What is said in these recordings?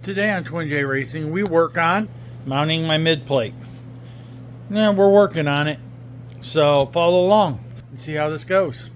Today on Twin J Racing, we work on mounting my mid plate. Yeah, we're working on it. So follow along and see how this goes.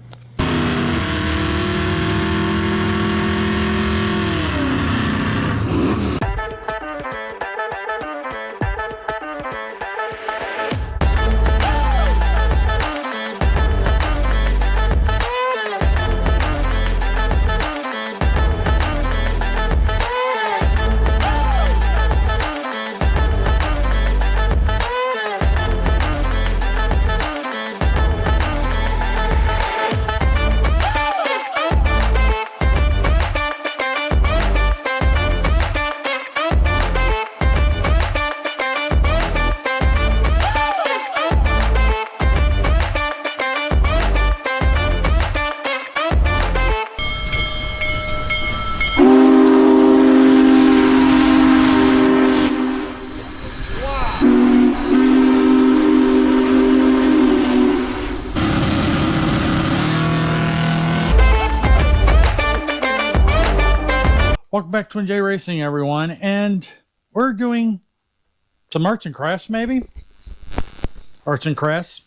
Welcome back to Twin J Racing, everyone, and we're doing some arts and crafts, maybe? Arts and crafts.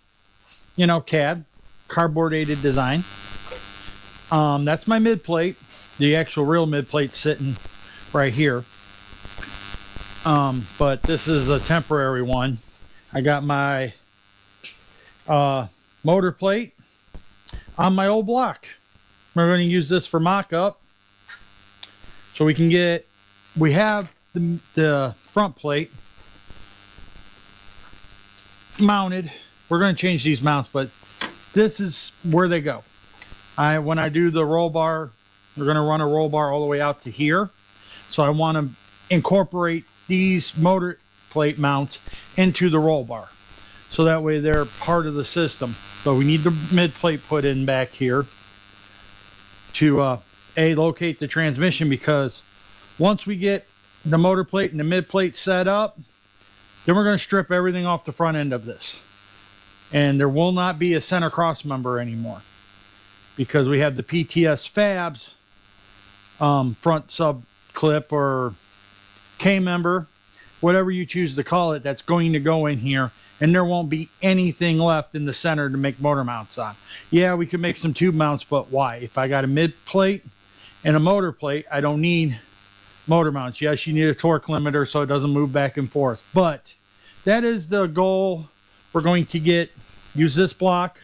You know, CAD, cardboard aided design. That's my mid plate. The actual real mid plate sitting right here. But this is a temporary one. I got my motor plate on my old block. We're going to use this for mock-up. So we have the front plate mounted. We're going to change these mounts, but this is where they go. When I do the roll bar, we're going to run a roll bar all the way out to here. So I want to incorporate these motor plate mounts into the roll bar. So that way they're part of the system. So we need the mid plate put in back here to locate the transmission, because once we get the motor plate and the mid plate set up, then we're going to strip everything off the front end of this, and there will not be a center cross member anymore, because we have the PTS Fabs front sub clip or K member, whatever you choose to call it, that's going to go in here, and there won't be anything left in the center to make motor mounts on. Yeah, we could make some tube mounts, but why? If I got a mid plate and a motor plate, I don't need motor mounts. Yes, you need a torque limiter so it doesn't move back and forth, but that is the goal. We're going to use this block,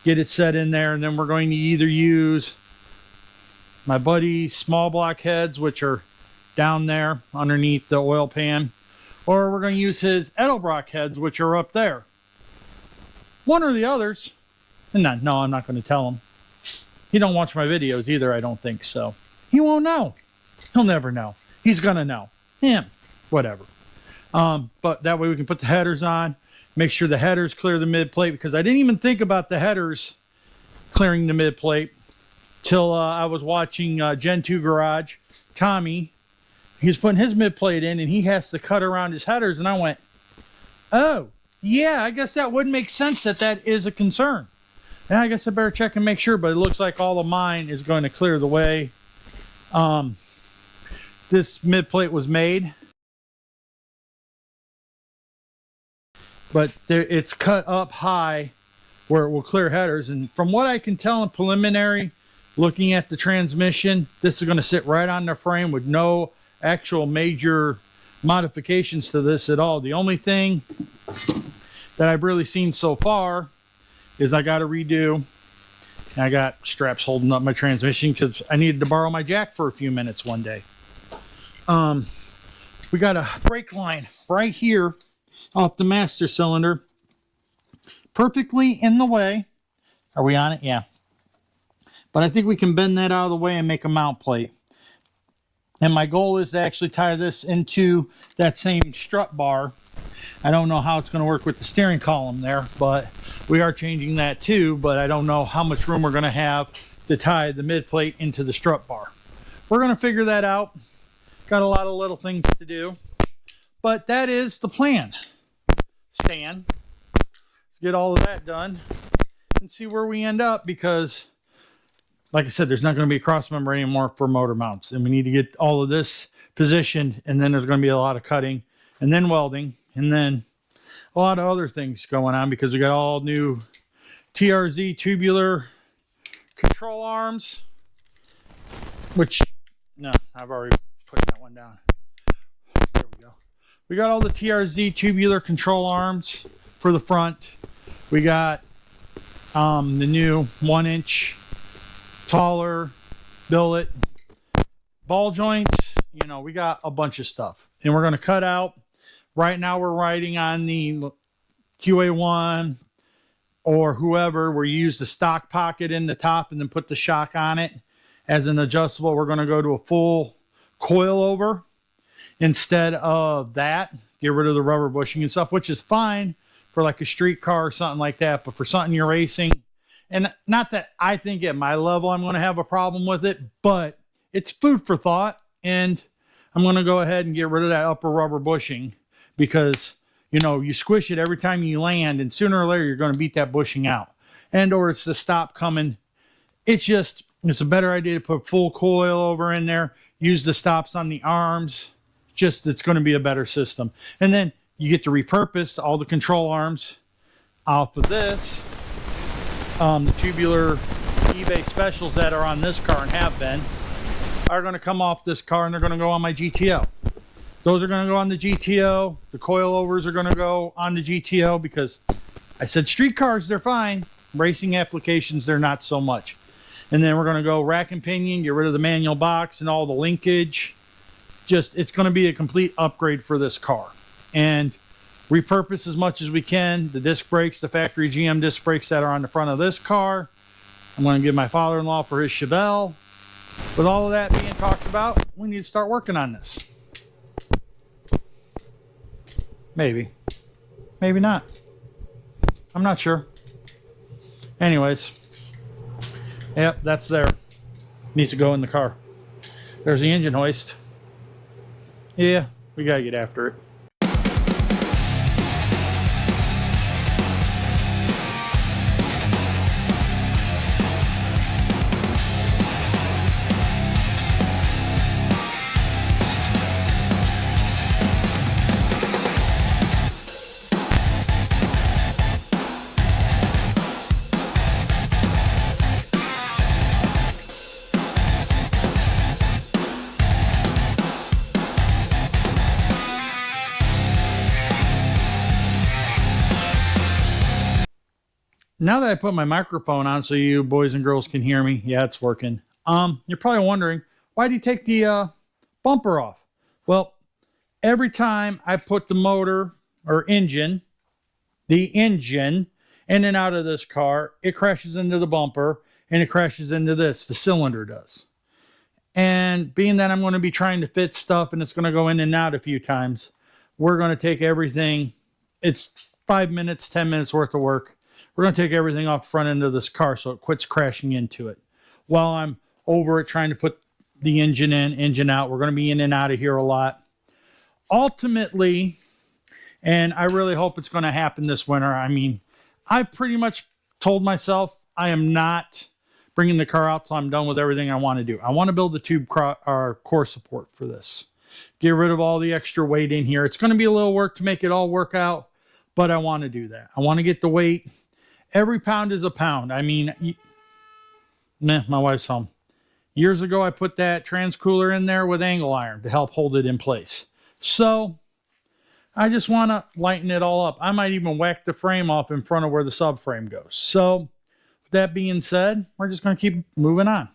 get it set in there, and then we're going to either use my buddy's small block heads, which are down there underneath the oil pan, or we're going to use his Edelbrock heads, which are up there. One or the others. And no, I'm not going to tell him. He don't watch my videos either, I don't think so. He won't know. He'll never know. He's going to know. Him. Whatever. But that way we can put the headers on, make sure the headers clear the mid plate, because I didn't even think about the headers clearing the mid plate till I was watching Gen 2 Garage. Tommy, he's putting his mid plate in and he has to cut around his headers, and I went, oh, yeah, I guess that would make sense that is a concern. And I guess I better check and make sure, but it looks like all of mine is going to clear the way this mid plate was made. But it's cut up high where it will clear headers. And from what I can tell in preliminary, looking at the transmission, this is going to sit right on the frame with no actual major modifications to this at all. The only thing that I've really seen so far is I got to redo. And I got straps holding up my transmission because I needed to borrow my jack for a few minutes one day. We got a brake line right here off the master cylinder, perfectly in the way. Are we on it? Yeah. But I think we can bend that out of the way and make a mount plate. And my goal is to actually tie this into that same strut bar. I don't know how it's going to work with the steering column there, but we are changing that too. But I don't know how much room we're going to have to tie the mid plate into the strut bar. We're going to figure that out. Got a lot of little things to do, but that is the plan. Stan, let's get all of that done and see where we end up, because like I said, there's not going to be a cross member anymore for motor mounts, and we need to get all of this positioned, and then there's going to be a lot of cutting and then welding and then a lot of other things going on because we got all new TRZ tubular control arms, which, no, I've already put that one down. There we go. We got all the TRZ tubular control arms for the front. We got the new 1-inch taller billet ball joints. You know, we got a bunch of stuff, and we're going to cut out. Right now we're riding on the QA1 or whoever, where you use the stock pocket in the top and then put the shock on it as an adjustable. We're going to go to a full coilover instead of that. Get rid of the rubber bushing and stuff, which is fine for like a street car or something like that. But for something you're racing, and not that I think at my level I'm going to have a problem with it, but it's food for thought. And I'm going to go ahead and get rid of that upper rubber bushing because, you know, you squish it every time you land, and sooner or later you're going to beat that bushing out, and or it's the stop coming. It's a better idea to put full coilover in there, use the stops on the arms. It's going to be a better system. And then you get to repurpose all the control arms off of this. The tubular eBay specials that are on this car and have been are going to come off this car, and they're going to go on my GTO. Those are going to go on the GTO. The coilovers are going to go on the GTO because I said street cars, they're fine. Racing applications, they're not so much. And then we're going to go rack and pinion, get rid of the manual box and all the linkage. It's going to be a complete upgrade for this car. And repurpose as much as we can. The disc brakes, the factory GM disc brakes that are on the front of this car, I'm going to give my father-in-law for his Chevelle. With all of that being talked about, we need to start working on this. Maybe. Maybe not. I'm not sure. Anyways. Yep, that's there. Needs to go in the car. There's the engine hoist. Yeah, we got to get after it. Now that I put my microphone on so you boys and girls can hear me, yeah, it's working. You're probably wondering, why do you take the bumper off? Well, every time I put the motor or engine, in and out of this car, it crashes into the bumper and it crashes into this. The cylinder does. And being that I'm going to be trying to fit stuff and it's going to go in and out a few times, we're going to take everything. It's 5 minutes, 10 minutes worth of work. We're going to take everything off the front end of this car so it quits crashing into it. While I'm over it trying to put the engine in, engine out, we're going to be in and out of here a lot. Ultimately, and I really hope it's going to happen this winter, I mean, I've pretty much told myself I am not bringing the car out till I'm done with everything I want to do. I want to build the tube core support for this. Get rid of all the extra weight in here. It's going to be a little work to make it all work out, but I want to do that. I want to get the weight. Every pound is a pound. I mean, my wife's home. Years ago, I put that transcooler in there with angle iron to help hold it in place. So I just want to lighten it all up. I might even whack the frame off in front of where the subframe goes. So with that being said, we're just going to keep moving on.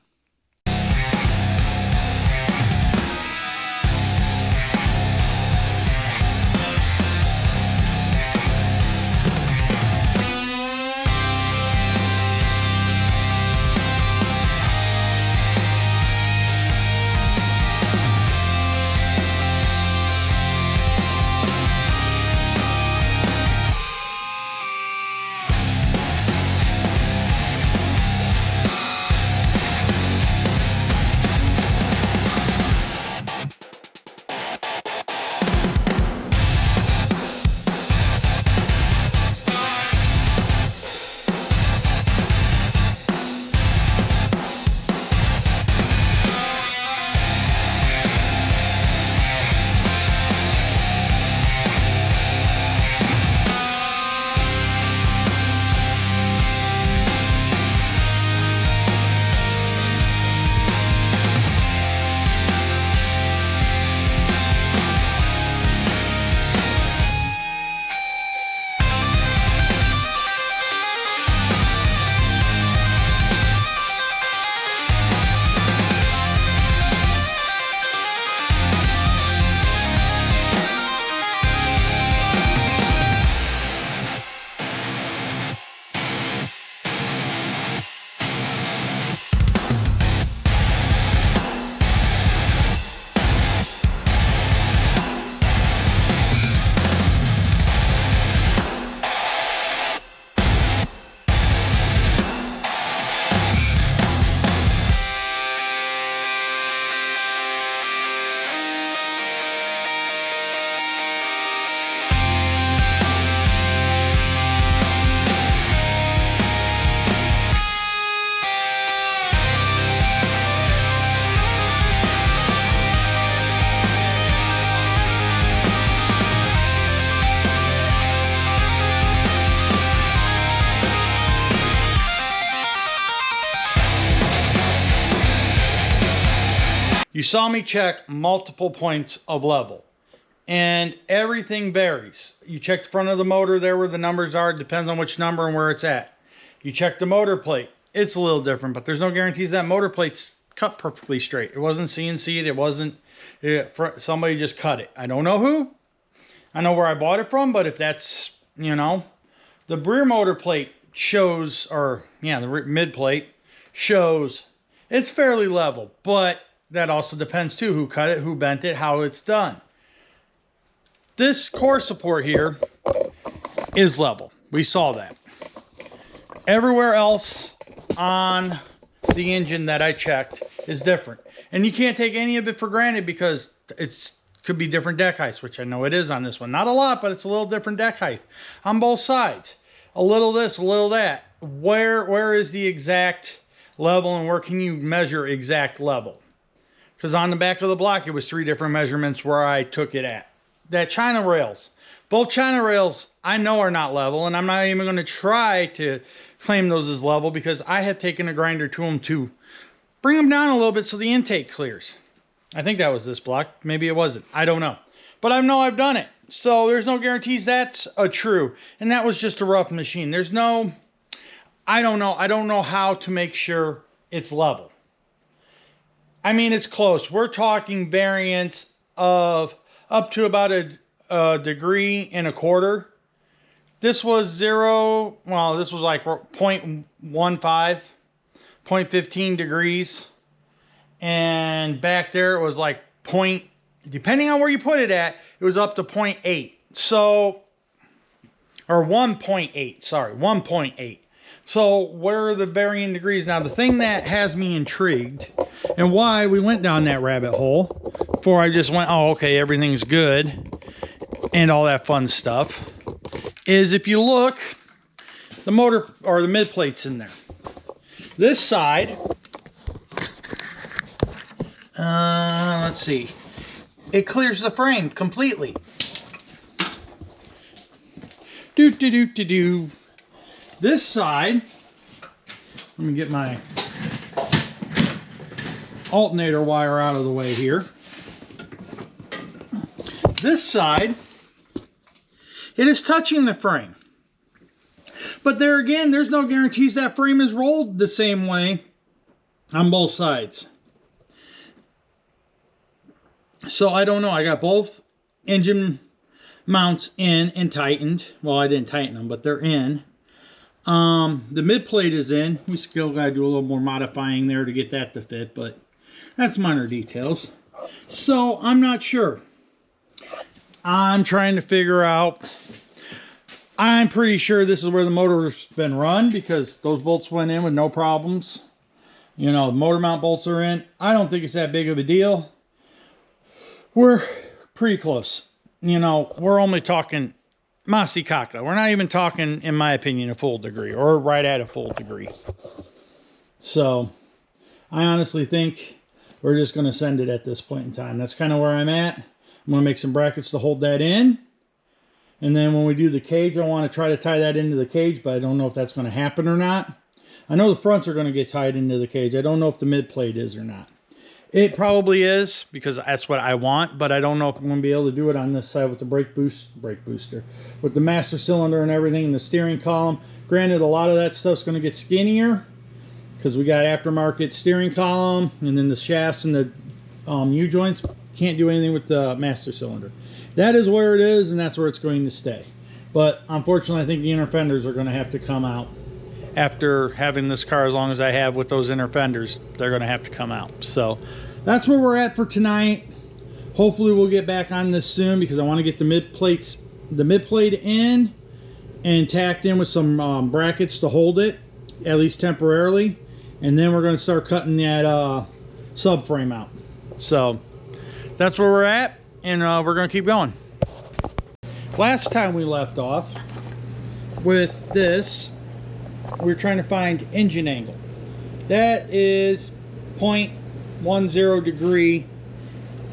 saw me check multiple points of level, and everything varies. You check the front of the motor there where the numbers are. It depends on which number and where it's at. You check the motor plate. It's a little different, but there's no guarantees that motor plate's cut perfectly straight. It wasn't CNC'd. It wasn't, somebody just cut it. I don't know who. I know where I bought it from, but if that's, you know, the rear motor plate shows, or yeah, the mid plate shows it's fairly level, but that also depends too who cut it, who bent it, how it's done. This core support here is level. We saw that. Everywhere else on the engine that I checked is different. And you can't take any of it for granted because it's could be different deck heights, which I know it is on this one. Not a lot, but it's a little different deck height on both sides. A little this, a little that. Where is the exact level, and where can you measure exact level? Because on the back of the block, it was 3 different measurements where I took it at. That China rails. Both China rails I know are not level, and I'm not even going to try to claim those as level because I have taken a grinder to them to bring them down a little bit so the intake clears. I think that was this block. Maybe it wasn't. I don't know. But I know I've done it. So there's no guarantees that's a true. And that was just a rough machine. There's no... I don't know. I don't know how to make sure it's level. I mean, it's close. We're talking variance of up to about a 1.25 degrees. This was 0... Well, this was like 0.15, 0.15 degrees. And back there it was like depending on where you put it at, it was up to 0.8. So, or 1.8, sorry, 1.8. So where are the varying degrees? Now the thing that has me intrigued and why we went down that rabbit hole before I just went, oh, okay, everything's good and all that fun stuff, is if you look, the motor or the mid plate's in there. This side, let's see. It clears the frame completely. This side, let me get my alternator wire out of the way here. This side, it is touching the frame. But there again, there's no guarantees that frame is rolled the same way on both sides. So I don't know. I got both engine mounts in and tightened. Well, I didn't tighten them, but they're in. The mid plate is in. We still got to do a little more modifying there to get that to fit, but that's minor details. So I'm not sure. I'm trying to figure out. I'm pretty sure this is where the motor's been run because those bolts went in with no problems. You know, motor mount bolts are in. I don't think it's that big of a deal. We're pretty close. You know, we're only talking Masi Kaka. We're not even talking, in my opinion, a full degree or right at a full degree. So I honestly think we're just going to send it at this point in time. That's kind of where I'm at. I'm going to make some brackets to hold that in. And then when we do the cage, I want to try to tie that into the cage, but I don't know if that's going to happen or not. I know the fronts are going to get tied into the cage. I don't know if the mid plate is or not. It probably is because that's what I want, but I don't know if I'm going to be able to do it on this side with the brake booster, with the master cylinder and everything, and the steering column. Granted, a lot of that stuff's going to get skinnier because we got aftermarket steering column, and then the shafts and the U-joints. Can't do anything with the master cylinder. That is where it is, and that's where it's going to stay. But unfortunately, I think the inner fenders are going to have to come out. After having this car as long as I have with those inner fenders, they're going to have to come out. So that's where we're at for tonight. Hopefully we'll get back on this soon because I want to get the mid plate in and tacked in with some brackets to hold it, at least temporarily. And then we're going to start cutting that subframe out. So that's where we're at, and we're going to keep going. Last time we left off with this, we were trying to find engine angle. That is 0.10 degree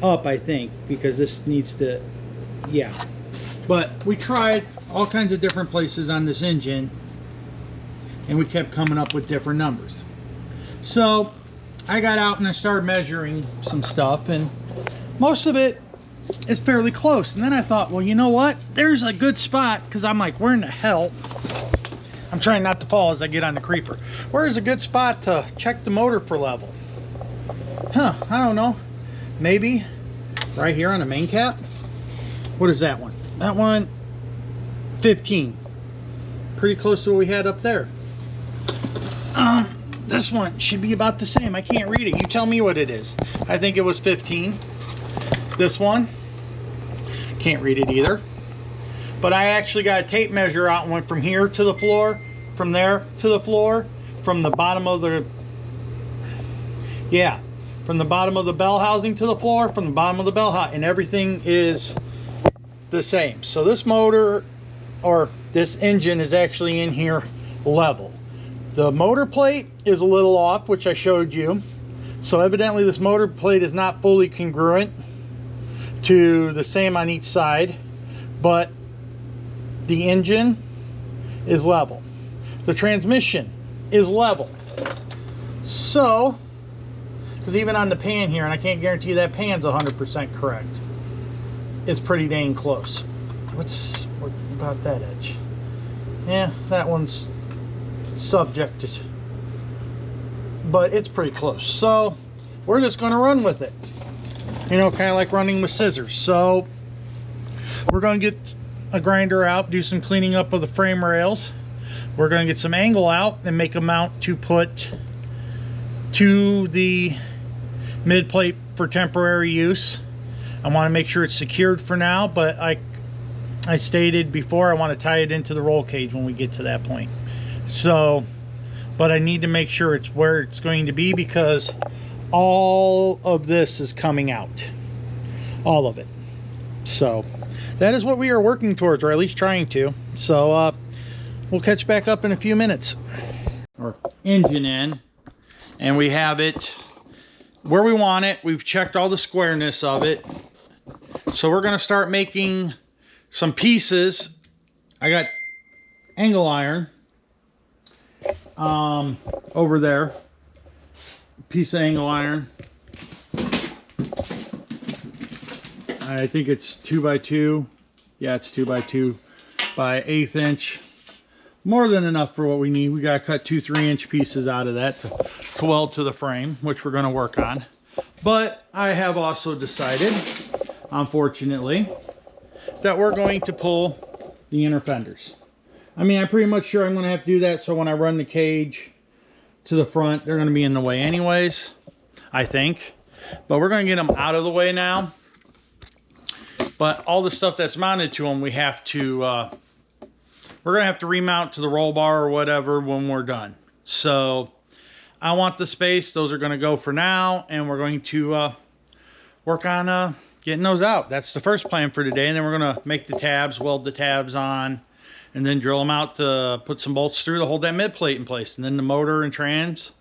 up, I think, because this needs to, yeah. But we tried all kinds of different places on this engine, and we kept coming up with different numbers. So I got out and I started measuring some stuff, and most of it is fairly close. And then I thought, well, you know what? There's a good spot, because I'm like, where in the hell? I'm trying not to fall as I get on the creeper. Where is a good spot to check the motor for level? Huh, I don't know. Maybe right here on the main cap. What is that one? That one, 15. Pretty close to what we had up there. This one should be about the same. I can't read it. You tell me what it is. I think it was 15. This one, can't read it either. But I actually got a tape measure out and went from here to the floor, from there to the floor, from the bottom of the, yeah, from the bottom of the bell housing to the floor, from the bottom of the bell housing, and everything is the same. So this motor, or this engine, is actually in here level. The motor plate is a little off, which I showed you. So evidently this motor plate is not fully congruent to the same on each side, but the engine is level. The transmission is level. So, because even on the pan here, and I can't guarantee that pan's 100% correct, it's pretty dang close. What about that edge? Yeah, that one's subjected, but it's pretty close. So we're just going to run with it, you know, kind of like running with scissors. So we're going to get a grinder out, do some cleaning up of the frame rails. We're going to get some angle out and make a mount to put to the mid plate for temporary use. I want to make sure it's secured for now, but I stated before, I want to tie it into the roll cage when we get to that point. So, but I need to make sure it's where it's going to be, because all of this is coming out, all of it. So that is what we are working towards, or at least trying to. So we'll catch back up in a few minutes. Our engine in, and we have it where we want it. We've checked all the squareness of it. So we're going to start making some pieces. I got angle iron over there, piece of angle iron. I think it's 2x2. Yeah, it's 2x2 by 1/8 inch. More than enough for what we need. We got to cut 2 3-inch pieces out of that to weld to the frame, which we're going to work on. But I have also decided, unfortunately, that we're going to pull the inner fenders. I mean, I'm pretty much sure I'm going to have to do that, so when I run the cage to the front, they're going to be in the way anyways, I think. But we're going to get them out of the way now. But all the stuff that's mounted to them, we have to, we're going to have to remount to the roll bar or whatever when we're done. So I want the space. Those are going to go for now, and we're going to work on getting those out. That's the first plan for today. And then we're going to make the tabs, weld the tabs on, and then drill them out to put some bolts through to hold that mid plate in place. And then the motor and trans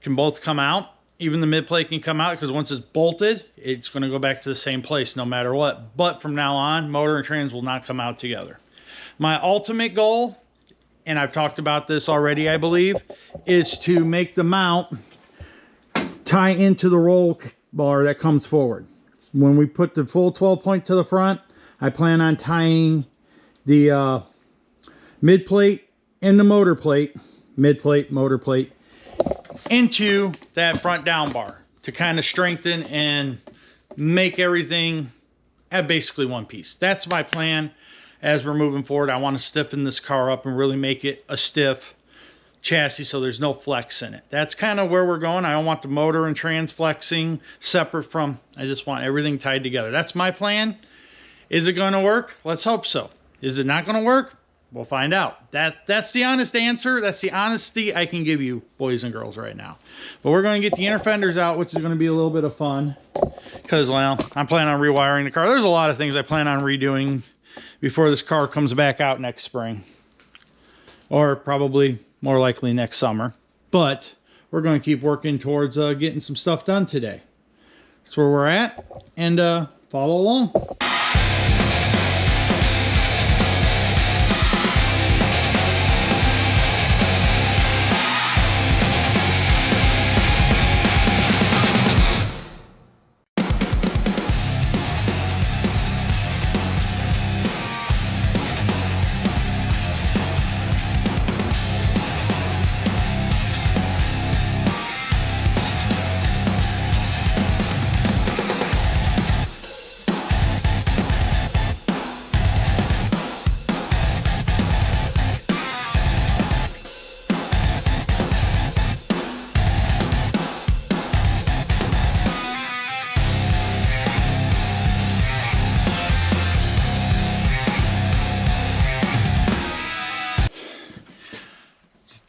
can both come out. Even the mid plate can come out, because once it's bolted, it's going to go back to the same place no matter what. But from now on, motor and trans will not come out together. My ultimate goal, and I've talked about this already, I believe, is to make the mount tie into the roll bar that comes forward. When we put the full 12 point to the front, I plan on tying the mid plate and the motor plate, mid plate, motor plate, into that front down bar to kind of strengthen and make everything at basically one piece. That's my plan as we're moving forward. I want to stiffen this car up and really make it a stiff chassis so there's no flex in it. That's kind of where we're going. I don't want the motor and trans flexing separate from, I just want everything tied together. That's my plan. Is it going to work? Let's hope so. Is it not going to work? We'll find out. That's the honest answer. That's the honesty I can give you, boys and girls, right now. But we're going to get the inner fenders out, which is going to be a little bit of fun, because, well, I'm planning on rewiring the car. There's a lot of things I plan on redoing before this car comes back out next spring, or probably more likely next summer. But we're going to keep working towards getting some stuff done today. That's where we're at, and follow along.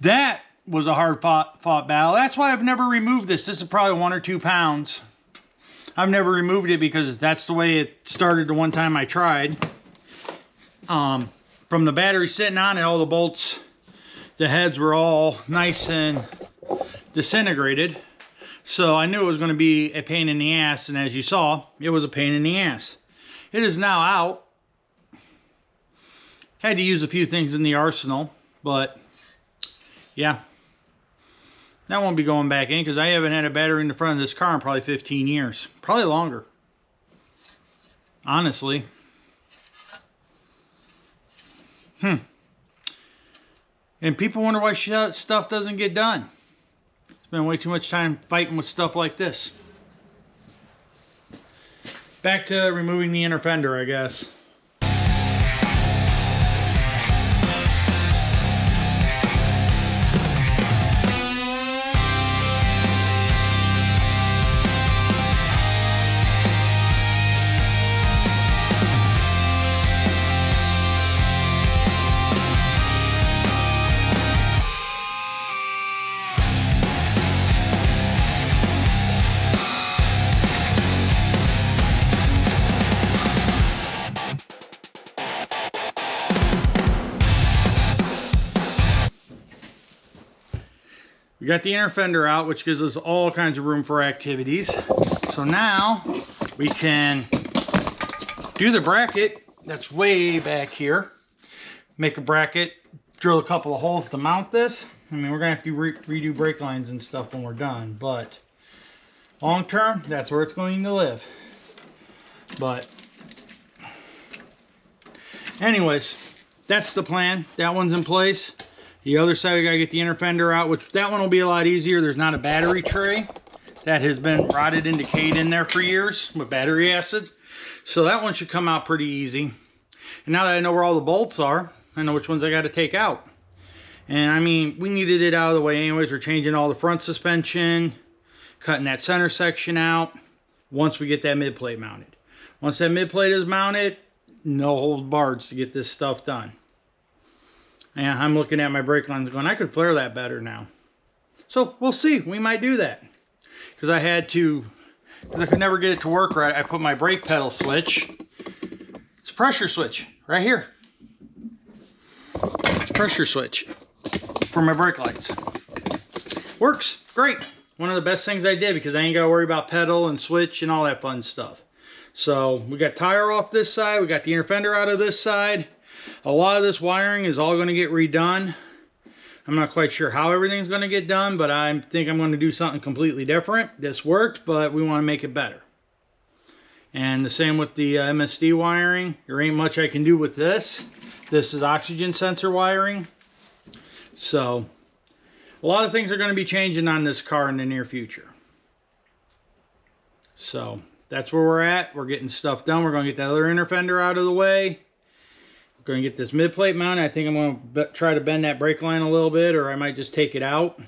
That was a hard fought battle. That's why I've never removed this. This is probably 1 or 2 pounds. I've never removed it because that's the way it started the one time I tried. From the battery sitting on it, all the bolts, the heads were all nice and disintegrated. So I knew it was going to be a pain in the ass, and as you saw, it was a pain in the ass. It is now out. Had to use a few things in the arsenal, but yeah. That won't be going back in because I haven't had a battery in the front of this car in probably 15 years. Probably longer. Honestly. And people wonder why stuff doesn't get done. Spend way too much time fighting with stuff like this. Back to removing the inner fender, I guess. We got the inner fender out, which gives us all kinds of room for activities. So now we can do the bracket that's way back here. Make a bracket, drill a couple of holes to mount this. I mean, we're gonna have to redo brake lines and stuff when we're done, but long term, that's where it's going to live. But anyways, that's the plan. That one's in place. The other side, we gotta get the inner fender out, which that one will be a lot easier. There's not a battery tray that has been rotted and decayed in there for years with battery acid. So that one should come out pretty easy. And now that I know where all the bolts are, I know which ones I gotta take out. And I mean, we needed it out of the way anyways. We're changing all the front suspension, cutting that center section out once we get that mid plate mounted. Once that mid plate is mounted, no holds barred to get this stuff done. And I'm looking at my brake lines going, I could flare that better now. So we'll see. We might do that. Because I could never get it to work right. I put my brake pedal switch. It's a pressure switch right here. It's a pressure switch for my brake lights. Works great. One of the best things I did because I ain't got to worry about pedal and switch and all that fun stuff. So we got tire off this side. We got the inner fender out of this side. A lot of this wiring is all going to get redone. I'm not quite sure how everything's going to get done, but I think I'm going to do something completely different. This worked, but we want to make it better. And the same with the MSD wiring. There ain't much I can do with this. This is oxygen sensor wiring. So a lot of things are going to be changing on this car in the near future. So that's where we're at. We're getting stuff done. We're going to get that other inner fender out of the way. Going to get this mid plate mounted. I think I'm going to try to bend that brake line a little bit, or I might just take it out,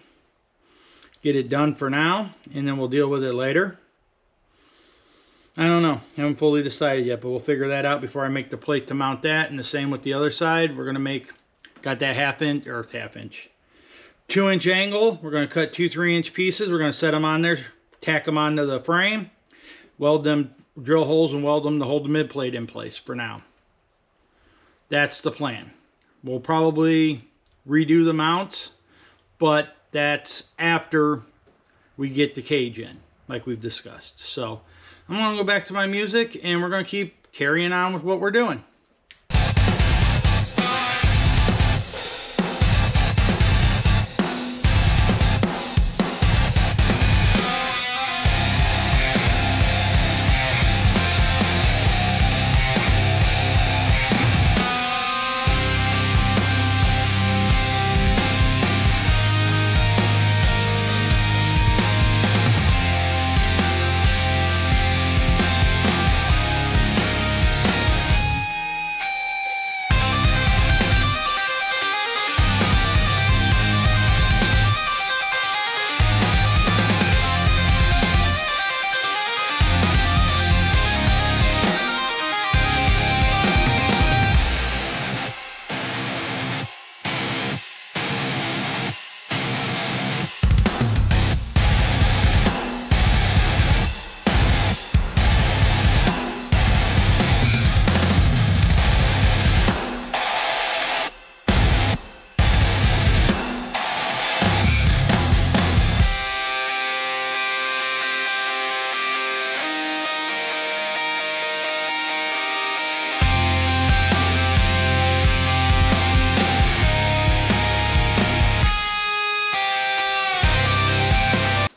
get it done for now, and then we'll deal with it later. I don't know. I haven't fully decided yet, but we'll figure that out before I make the plate to mount that. And the same with the other side. We're going to make, got that 2-inch angle. We're going to cut 2 3-inch pieces. We're going to set them on there, tack them onto the frame, weld them, drill holes and weld them to hold the mid plate in place for now. That's the plan. We'll probably redo the mounts, but that's after we get the cage in, like we've discussed. So I'm going to go back to my music, and we're going to keep carrying on with what we're doing.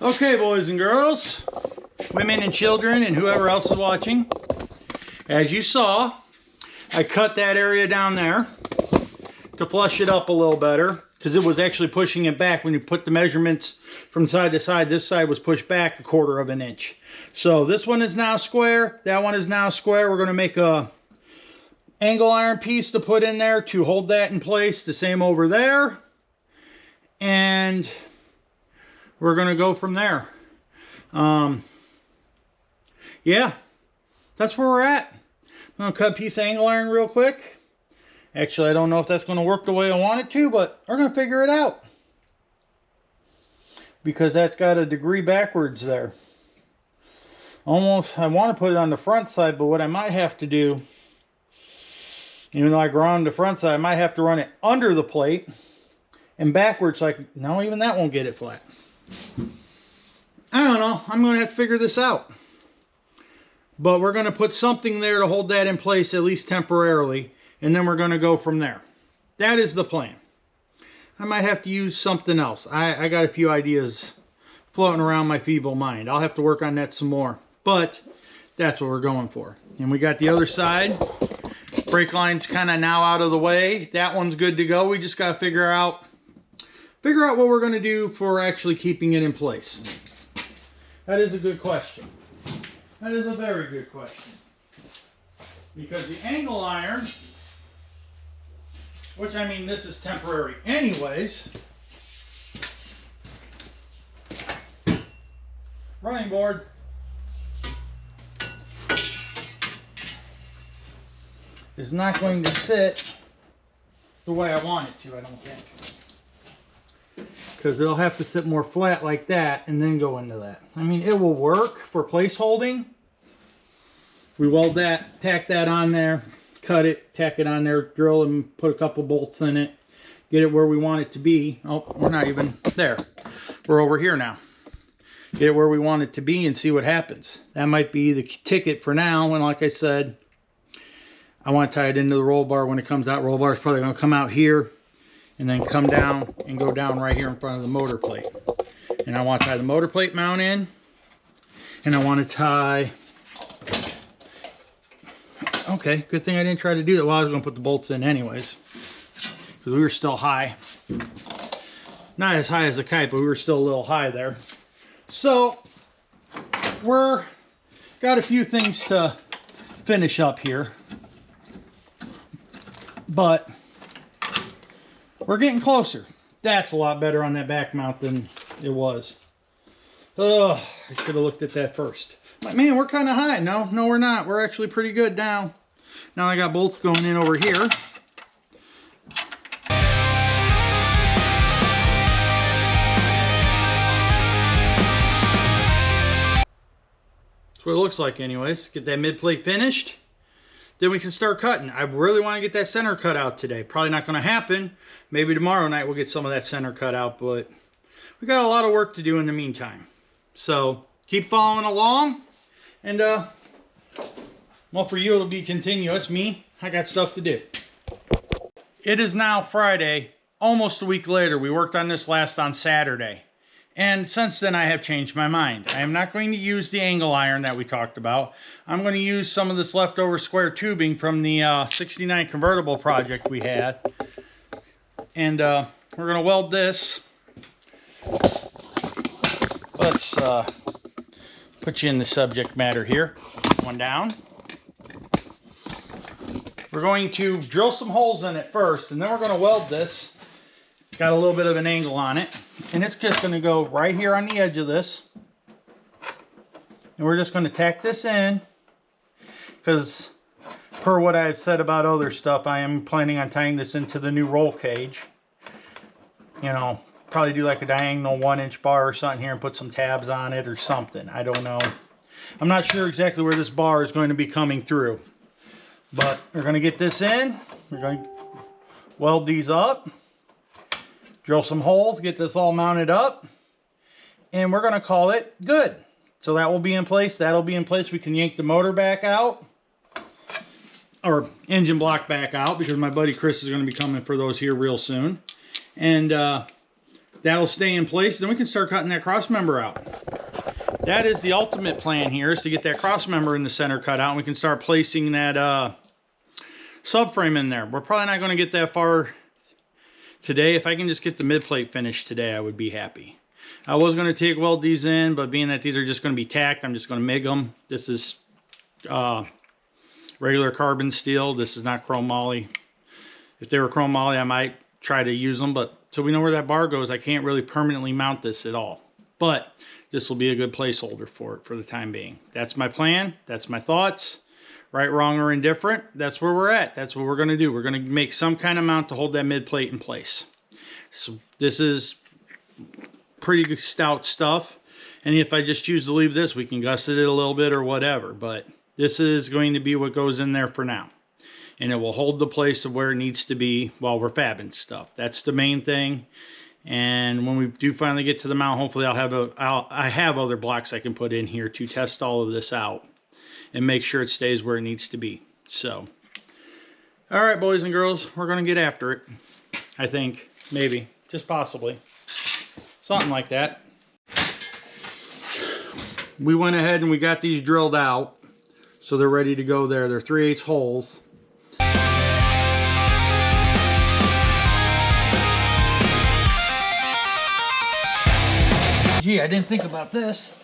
Okay, boys and girls, women and children, and whoever else is watching, as you saw, I cut that area down there to flush it up a little better, because it was actually pushing it back. When you put the measurements from side to side, this side was pushed back 1/4 of an inch. So this one is now square, that one is now square. We're going to make a angle iron piece to put in there to hold that in place. The same over there. And we're going to go from there. Yeah, that's where we're at. I'm going to cut a piece of angle iron real quick. Actually, I don't know if that's going to work the way I want it to, but we're going to figure it out. Because that's got a degree backwards there. Almost, I want to put it on the front side, but what I might have to do, even though I ground the front side, I might have to run it under the plate and backwards. Like, no, even that won't get it flat. I don't know. I'm going to have to figure this out. But we're going to put something there to hold that in place, at least temporarily. And then we're going to go from there. That is the plan. I might have to use something else. I got a few ideas floating around my feeble mind. I'll have to work on that some more. But that's what we're going for. And we got the other side. Brake line's kind of now out of the way. That one's good to go. We just got to figure out what we're going to do for actually keeping it in place. That is a good question. That is a very good question. Because the angle iron, which I mean this is temporary anyways. Running board. Is not going to sit the way I want it to, I don't think. Because it'll have to sit more flat like that and then go into that. I mean, it will work for place holding. We weld that, tack that on there, cut it, tack it on there, drill and put a couple bolts in it, get it where we want it to be. Oh, we're not even there. We're over here now. Get it where we want it to be and see what happens. That might be the ticket for now. And like I said, I want to tie it into the roll bar when it comes out. Roll bar is probably going to come out here and then come down and go down right here in front of the motor plate. And I want to tie the motor plate mount in. And I want to tie... Okay, good thing I didn't try to do that. Well, I was going to put the bolts in anyways. Because we were still high. Not as high as a kite, but we were still a little high there. So, we're got a few things to finish up here. But we're getting closer. That's a lot better on that back mount than it was. Ugh, I should have looked at that first. Like, man, we're kind of high. No, we're not. We're actually pretty good now. Now I got bolts going in over here. That's what it looks like anyways. Get that mid plate finished. Then we can start cutting. I really want to get that center cut out today. Probably not going to happen. Maybe tomorrow night we'll get some of that center cut out, but we got a lot of work to do in the meantime. So keep following along, and well, for you it'll be continuous. Me, I got stuff to do. It is now Friday, almost a week later. We worked on this last on Saturday. And since then, I have changed my mind. I am not going to use the angle iron that we talked about. I'm going to use some of this leftover square tubing from the 69 convertible project we had. And we're going to weld this. Let's put you in the subject matter here. One down. We're going to drill some holes in it first, and then we're going to weld this. Got a little bit of an angle on it. And it's just going to go right here on the edge of this. And we're just going to tack this in. Because per what I've said about other stuff, I am planning on tying this into the new roll cage. You know, probably do like a diagonal 1-inch bar or something here and put some tabs on it or something. I don't know. I'm not sure exactly where this bar is going to be coming through. But we're going to get this in. We're going to weld these up. Drill some holes, get this all mounted up, and we're going to call it good. So that will be in place. That'll be in place. We can yank the motor back out, or engine block back out, because my buddy Chris is going to be coming for those here real soon. And that'll stay in place. Then we can start cutting that cross member out. That is the ultimate plan here, is to get that cross member in the center cut out, and we can start placing that subframe in there. We're probably not going to get that far today. If I can just get the mid plate finished today, I would be happy. I was going to TIG weld these in, but being that these are just going to be tacked, I'm just going to MIG them. This is regular carbon steel. This is not chrome moly. If they were chrome moly, I might try to use them, but till we know where that bar goes, I can't really permanently mount this at all. But this will be a good placeholder for it for the time being. That's my plan. That's my thoughts. Right, wrong, or indifferent, that's where we're at. That's what we're going to do. We're going to make some kind of mount to hold that mid plate in place. So this is pretty good stout stuff. And if I just choose to leave this, we can gusset it a little bit or whatever. But this is going to be what goes in there for now. And it will hold the place of where it needs to be while we're fabbing stuff. That's the main thing. And when we do finally get to the mount, hopefully I have other blocks I can put in here to test all of this out and make sure it stays where it needs to be. So, all right, boys and girls, we're going to get after it. I think, maybe, just possibly. Something like that. We went ahead and we got these drilled out, so they're ready to go there. They're 3/8 holes. Gee, I didn't think about this.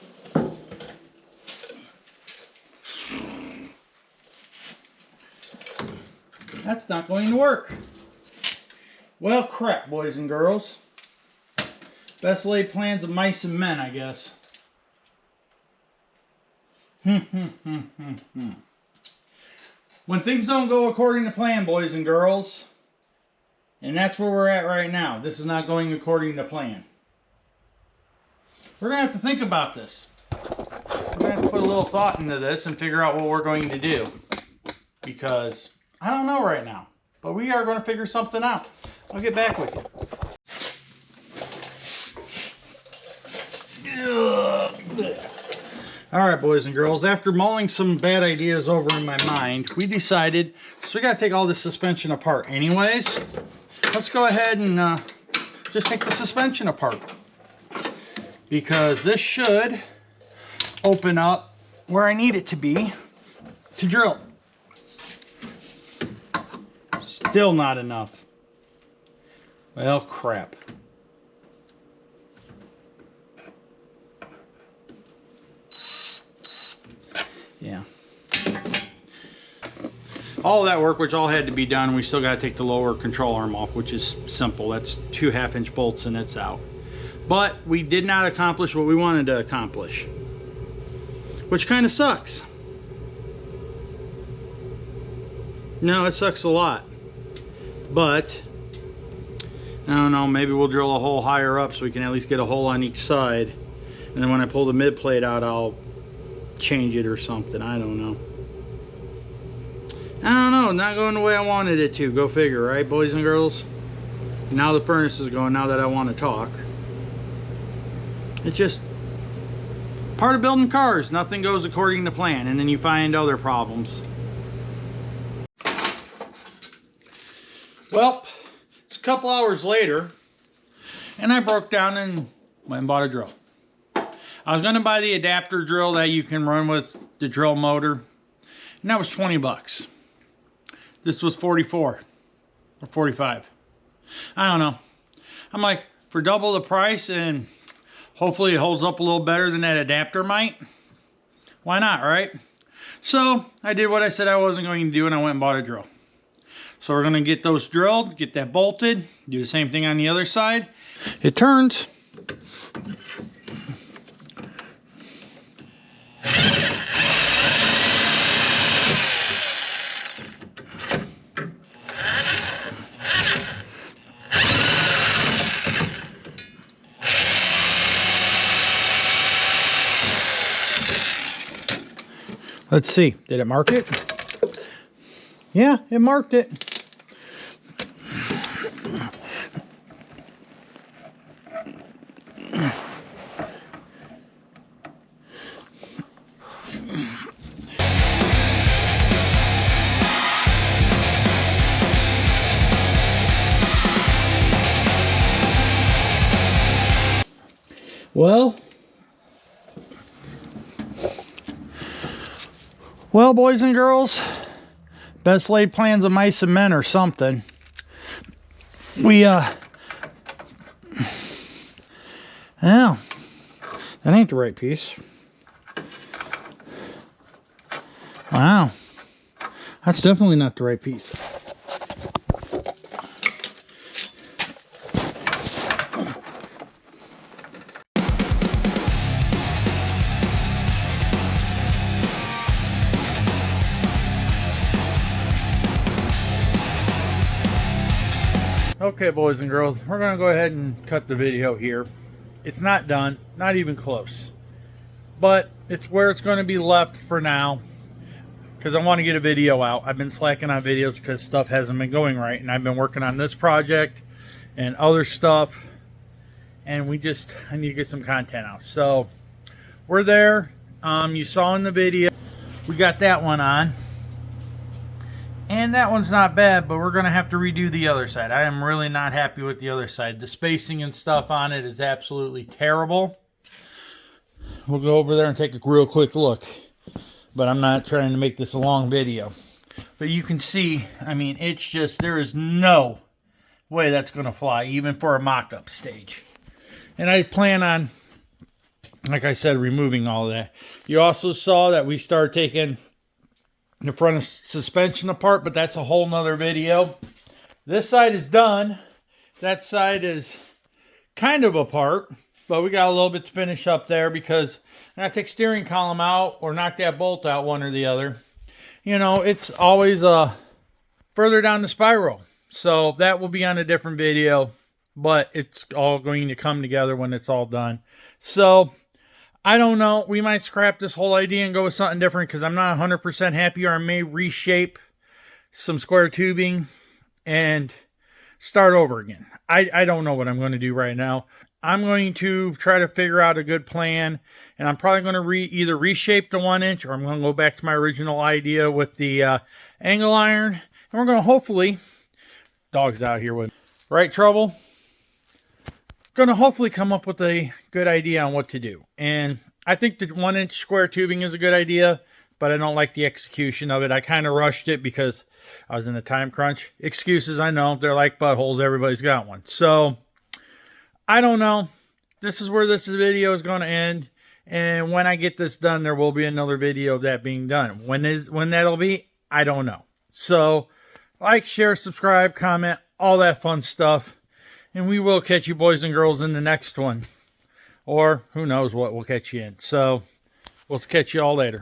That's not going to work. Well, crap, boys and girls. Best laid plans of mice and men, I guess. When things don't go according to plan, boys and girls, and that's where we're at right now. This is not going according to plan. We're going to have to think about this. We're going to have to put a little thought into this and figure out what we're going to do. Because I don't know right now. But we are going to figure something out. I'll get back with you. Alright, boys and girls. After mulling some bad ideas over in my mind, we decided, so we got to take all this suspension apart anyways. Let's go ahead and just take the suspension apart. Because this should open up where I need it to be to drill. Still not enough. Well, crap. Yeah. All that work, which all had to be done, we still got to take the lower control arm off, which is simple. That's 2 1/2-inch bolts and it's out. But we did not accomplish what we wanted to accomplish, which kind of sucks. No, it sucks a lot. But I don't know, maybe we'll drill a hole higher up so we can at least get a hole on each side. And then when I pull the mid plate out, I'll change it or something. I don't know. Not going the way I wanted it to. Go figure, right, boys and girls? Now the furnace is going, now that I want to talk. It's just part of building cars. Nothing goes according to plan, and then you find other problems. Well, it's a couple hours later, and I broke down and went and bought a drill. I was going to buy the adapter drill that you can run with the drill motor, and that was 20 bucks. This was 44 or 45. I don't know. I'm like, for double the price and hopefully it holds up a little better than that adapter might, why not, right? So I did what I said I wasn't going to do, and I went and bought a drill. So we're going to get those drilled, get that bolted, do the same thing on the other side. It turns. Let's see, did it mark it? Yeah, it marked it. Well, boys and girls, best laid plans of mice and men or something. Yeah, that ain't the right piece. Wow, that's definitely not the right piece. Okay, boys and girls, we're going to go ahead and cut the video here. It's not done, not even close. But it's where it's going to be left for now, because I want to get a video out. I've been slacking on videos because stuff hasn't been going right, and I've been working on this project and other stuff, and I need to get some content out. So we're there. You saw in the video, we got that one on. And that one's not bad, but we're going to have to redo the other side. I am really not happy with the other side. The spacing and stuff on it is absolutely terrible. We'll go over there and take a real quick look. But I'm not trying to make this a long video. But you can see, I mean, it's just, there is no way that's going to fly, even for a mock-up stage. And I plan on, like I said, removing all of that. You also saw that we started taking the front of suspension apart, but that's a whole nother video. This side is done. That side is kind of apart, but we got a little bit to finish up there because I gotta take steering column out or knock that bolt out, one or the other. You know, it's always further down the spiral. So that will be on a different video, but it's all going to come together when it's all done. So I don't know. We might scrap this whole idea and go with something different because I'm not 100% happy, or I may reshape some square tubing and start over again. I don't know what I'm going to do right now. I'm going to try to figure out a good plan, and I'm probably going to either reshape the 1-inch, or I'm going to go back to my original idea with the angle iron, and we're going to hopefully, dog's out here with, right, Trouble? Going to hopefully come up with a good idea on what to do. And I think the 1-inch square tubing is a good idea, but I don't like the execution of it. I kind of rushed it because I was in a time crunch. Excuses, I know. They're like buttholes. Everybody's got one. So, I don't know. This is where this video is going to end. And when I get this done, there will be another video of that being done. When that'll be, I don't know. So, like, share, subscribe, comment, all that fun stuff. And we will catch you boys and girls in the next one. Or who knows what we'll catch you in. So, we'll catch you all later.